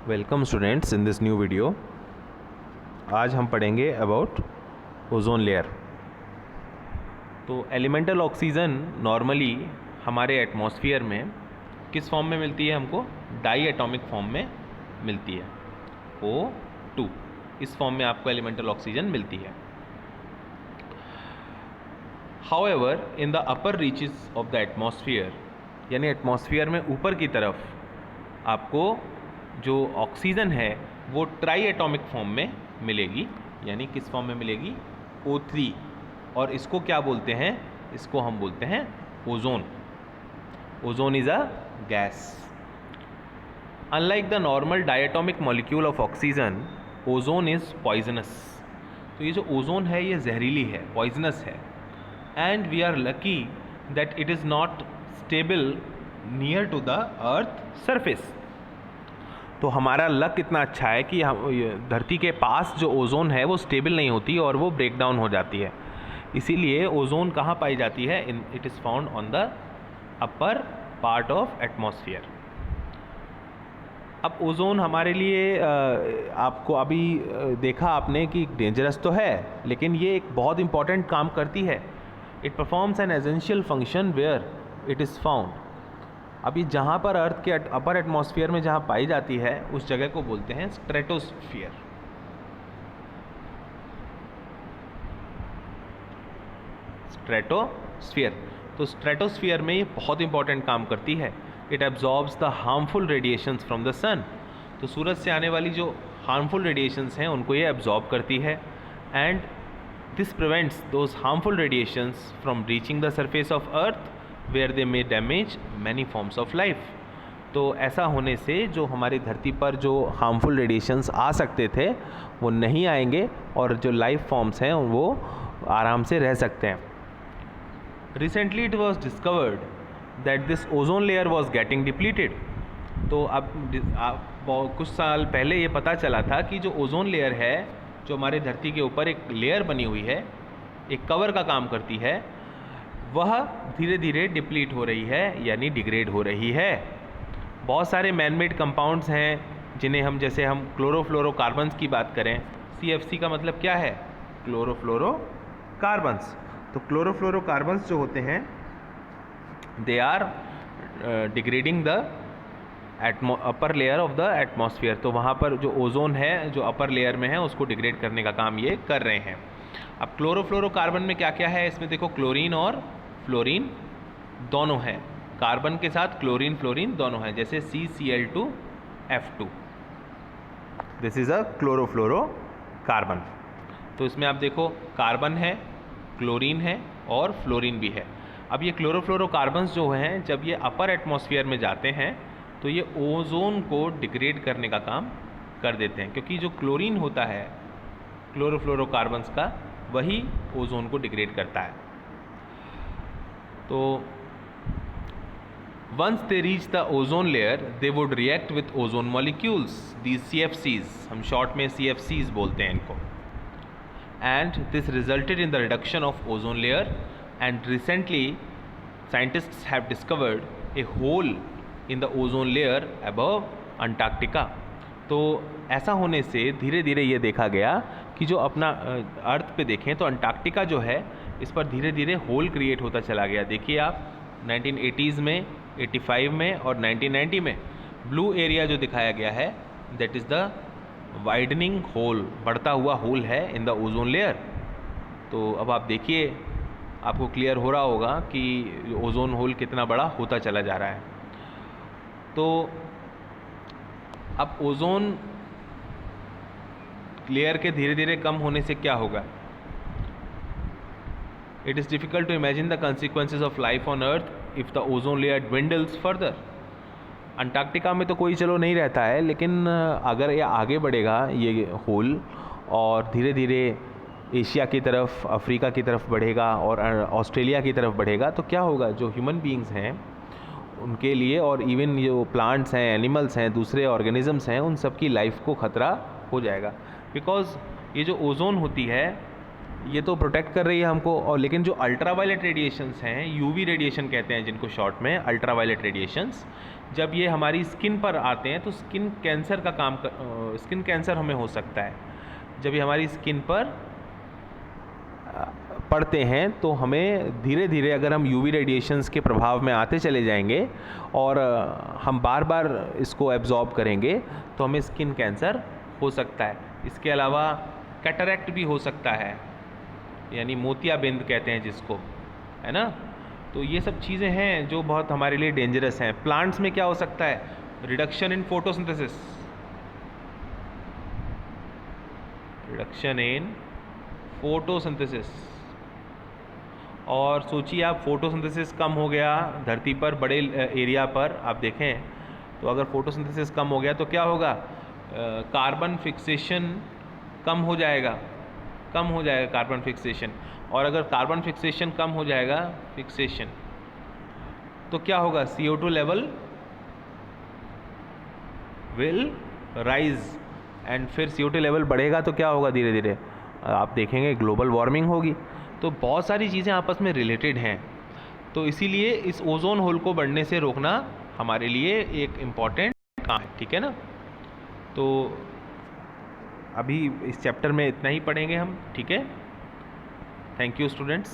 Welcome students in this new video. आज हम पढ़ेंगे अबाउट ओजोन लेयर। तो एलिमेंटल ऑक्सीजन नॉर्मली हमारे एटमॉस्फेयर में किस फॉर्म में मिलती है? हमको डाई एटॉमिक फॉर्म में मिलती है, O2। इस फॉर्म में आपको एलिमेंटल ऑक्सीजन मिलती है। However in the upper reaches of the atmosphere, यानी एटमॉस्फेयर में ऊपर की तरफ आपको जो ऑक्सीजन है वो ट्राई एटॉमिक फॉर्म में मिलेगी। यानी किस फॉर्म में मिलेगी? O3। और इसको क्या बोलते हैं? इसको हम बोलते हैं ozone. Ozone is a gas. Unlike the normal diatomic molecule of oxygen, ozone is poisonous. तो ये जो ओजोन है ये जहरीली है, पॉइजनस है। And we are lucky that it is not stable near to the earth surface. तो हमारा लक इतना अच्छा है कि हम धरती के पास जो ओजोन है वो स्टेबल नहीं होती और वो ब्रेक डाउन हो जाती है। इसीलिए ओजोन कहाँ पाई जाती है? It is found on the upper part of atmosphere. अब ओजोन हमारे लिए आपको अभी देखा आपने कि डेंजरस तो है, लेकिन ये एक बहुत इंपॉर्टेंट काम करती है। It performs an essential function where it is found. अभी जहाँ पर अर्थ के अपर एटमॉस्फेयर में जहाँ पाई जाती है उस जगह को बोलते हैं स्ट्रेटोस्फियर। स्ट्रेटोस्फियर। तो स्ट्रेटोस्फियर में ये बहुत इंपॉर्टेंट काम करती है। It absorbs the harmful radiations from the sun. तो सूरज से आने वाली जो हार्मफुल रेडिएशंस हैं उनको ये एब्जॉर्ब करती है। And this prevents those harmful radiations from reaching the surface of earth where they may damage many forms of life. तो ऐसा होने से जो हमारी धरती पर जो हार्मफुल रेडिएशंस आ सकते थे वो नहीं आएंगे और जो लाइफ फॉर्म्स हैं वो आराम से रह सकते हैं। Recently it was discovered that this ozone layer was getting depleted. तो अब कुछ साल पहले ये पता चला था कि जो ओजोन लेयर है, जो हमारे धरती के ऊपर एक लेयर बनी हुई है, एक कवर का काम करती है, वह धीरे धीरे डिप्लीट हो रही है, यानी डिग्रेड हो रही है। बहुत सारे मैनमेड कंपाउंड्स हैं जिन्हें हम, जैसे हम क्लोरोफ्लोरोकार्बन्स की बात करें, CFC का मतलब क्या है? क्लोरोफ्लोरोकार्बन्स। तो क्लोरोफ्लोरोकार्बन्स जो होते हैं they are degrading the upper layer of the atmosphere. तो वहाँ पर जो ओजोन है जो अपर लेयर में है उसको डिग्रेड करने का काम ये कर रहे हैं। अब क्लोरोफ्लोरोकार्बन में क्या क्या है? इसमें देखो क्लोरीन और फ्लोरीन दोनों हैं। कार्बन के साथ क्लोरीन फ्लोरीन दोनों हैं, जैसे CCl2F2। This is a chlorofluorocarbon. तो इसमें आप देखो कार्बन है, क्लोरीन है और फ्लोरीन भी है। अब ये क्लोरोफ्लोरोकार्बन्स जो हैं जब ये अपर एटमॉस्फेयर में जाते हैं तो ये ओजोन को डिग्रेड करने का काम कर देते हैं, क्योंकि जो क्लोरीन होता है क्लोरोफ्लोरोकार्बन्स का वही ओजोन को डिग्रेड करता है। तो once they reach the ozone layer they would react with ozone molecules, these CFCs, हम शॉर्ट में CFCs बोलते हैं इनको। And this resulted in the reduction of ozone layer. And recently scientists have discovered a hole in the ozone layer above Antarctica. तो ऐसा होने से धीरे धीरे ये देखा गया कि जो अपना अर्थ पे देखें तो अंटार्कटिका जो है इस पर धीरे धीरे होल क्रिएट होता चला गया। देखिए आप 1980s में, 85 में और 1990 में ब्लू एरिया जो दिखाया गया है that is the widening hole, बढ़ता हुआ होल है इन द ओजोन लेयर। तो अब आप देखिए, आपको क्लियर हो रहा होगा कि ओजोन होल कितना बड़ा होता चला जा रहा है। तो अब ओजोन लेयर के धीरे धीरे कम होने से क्या होगा? It is difficult to imagine the consequences of life on earth if the ozone layer dwindles further. Antarctica में तो कोई चलो नहीं रहता है, लेकिन अगर ये आगे बढ़ेगा ये होल और धीरे धीरे एशिया की तरफ, अफ्रीका की तरफ बढ़ेगा और ऑस्ट्रेलिया की तरफ बढ़ेगा, तो क्या होगा? जो ह्यूमन बीइंग्स हैं उनके लिए और इवन जो प्लांट्स हैं, एनिमल्स हैं, दूसरे ऑर्गेनिजम्स हैं, उन सब की लाइफ को ख़तरा हो जाएगा। बिकॉज ये जो ओजोन होती है ये तो प्रोटेक्ट कर रही है हमको, और लेकिन जो अल्ट्रावायलेट रेडिएशंस हैं, UV रेडिएशन कहते हैं जिनको शॉर्ट में, अल्ट्रावायलेट रेडिएशंस, जब ये हमारी स्किन पर आते हैं तो स्किन कैंसर का स्किन कैंसर हमें हो सकता है। जब ये हमारी स्किन पर पड़ते हैं तो हमें धीरे धीरे, अगर हम यूवी रेडिएशंस के प्रभाव में आते चले जाएंगे और हम बार बार इसको एब्जॉर्ब करेंगे तो हमें स्किन कैंसर हो सकता है। इसके अलावा कैटरैक्ट भी हो सकता है, यानी मोतियाबिंद कहते हैं जिसको, है ना। तो ये सब चीज़ें हैं जो बहुत हमारे लिए डेंजरस हैं। प्लांट्स में क्या हो सकता है? Reduction in photosynthesis, reduction in photosynthesis. और सोचिए आप, फोटोसिंथेसिस कम हो गया धरती पर बड़े एरिया पर, आप देखें तो अगर फोटोसिंथेसिस कम हो गया तो क्या होगा? कार्बन फिक्सेशन कम हो जाएगा, कार्बन फिक्सेशन। और अगर कार्बन फिक्सेशन कम हो जाएगा, तो क्या होगा? CO2 level will rise, and फिर CO2 लेवल बढ़ेगा तो क्या होगा? धीरे धीरे आप देखेंगे ग्लोबल वार्मिंग होगी। तो बहुत सारी चीज़ें आपस में रिलेटेड हैं। तो इसीलिए इस ओजोन होल को बढ़ने से रोकना हमारे लिए एक इम्पॉर्टेंट काम है, ठीक है ना। तो अभी इस चैप्टर में इतना ही पढ़ेंगे हम, ठीक है। Thank you students.